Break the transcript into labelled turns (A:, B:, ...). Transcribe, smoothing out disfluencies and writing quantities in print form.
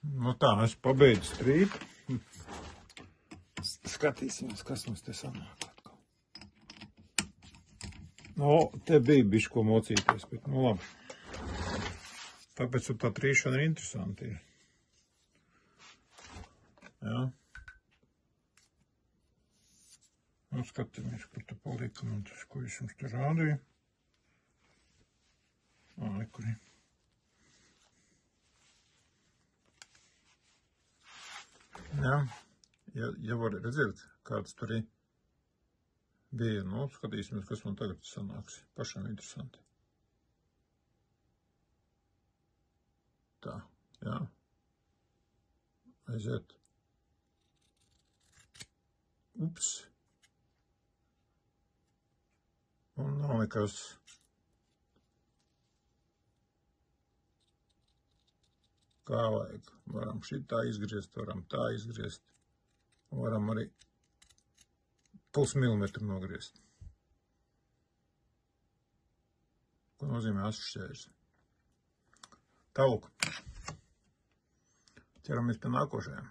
A: Nu tā, es pabeidzu strīt. Skatīsimies, kas mums te sanāk atkal. Te bija bišķi ko mocīties, bet nu labi. Tāpēc tā trīšana ir interesanti. Jā. Nu, skatāmies, kur tu palika man tas, ko es jums te rādīju. Kuri. Jā, ja var redzēt, kāds tur bija, nu, skatīsimies, kas man tagad sanāks. Pašam interesanti. Tā, jā. Aiziet. Ups. Un nav nekas. Kā vajag. Varam šitā izgriezt, varam tā izgriezt. Varam arī pusmilimetru nogriezt. Ko nozīmē asšķērs? Tālūk. Ķeramies pie nākošajām.